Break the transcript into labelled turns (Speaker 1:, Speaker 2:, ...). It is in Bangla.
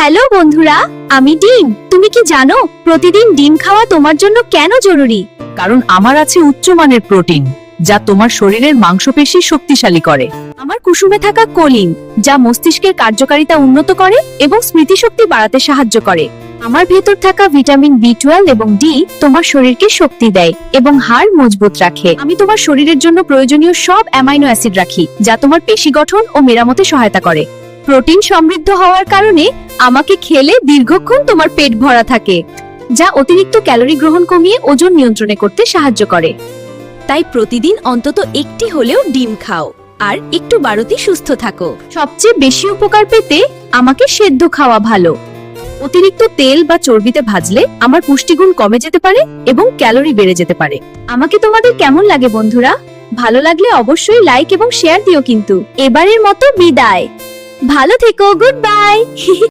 Speaker 1: হ্যালো বন্ধুরা, আমি ডিম। তুমি কি জানো প্রতিদিন ডিম খাওয়া তোমার জন্য কেন জরুরি?
Speaker 2: কারণ আমার আছে উচ্চমানের প্রোটিন, যা তোমার শরীরের মাংসপেশি শক্তিশালী করে।
Speaker 1: আমার কুসুমে থাকা কোলিন, যা মস্তিষ্কের কার্যকারিতা উন্নত করে এবং স্মৃতিশক্তি বাড়াতে সাহায্য করে। আমার ভেতর থাকা ভিটামিন বি12 এবং ডি তোমার শরীরকে শক্তি দেয় এবং হাড় মজবুত রাখে। আমি তোমার শরীরের জন্য প্রয়োজনীয় সব অ্যামাইনো অ্যাসিড রাখি, যা তোমার পেশি গঠন ও মেরামতে সহায়তা করে। প্রোটিন সমৃদ্ধ হওয়ার কারণে আমাকে খেলে দীর্ঘক্ষণ তোমার পেট ভরা থাকে, যা অতিরিক্ত ক্যালোরি গ্রহণ কমিয়ে ওজন নিয়ন্ত্রণে করতে সাহায্য করে। তাই প্রতিদিন অন্তত একটি হলেও ডিম খাও আর একটু বাড়তি সুস্থ থাকো। সবচেয়ে বেশি উপকার পেতে আমাকে সেদ্ধ খাওয়া ভালো। অতিরিক্ত তেল বা চর্বিতে ভাজলে আমার পুষ্টিগুণ কমে যেতে পারে এবং ক্যালোরি বেড়ে যেতে পারে। আমাকে তোমাদের কেমন লাগে বন্ধুরা? ভালো লাগলে অবশ্যই লাইক এবং শেয়ার দিও। কিন্তু এবারের মতো বিদায়, ভালো থেকো, গুড বাই।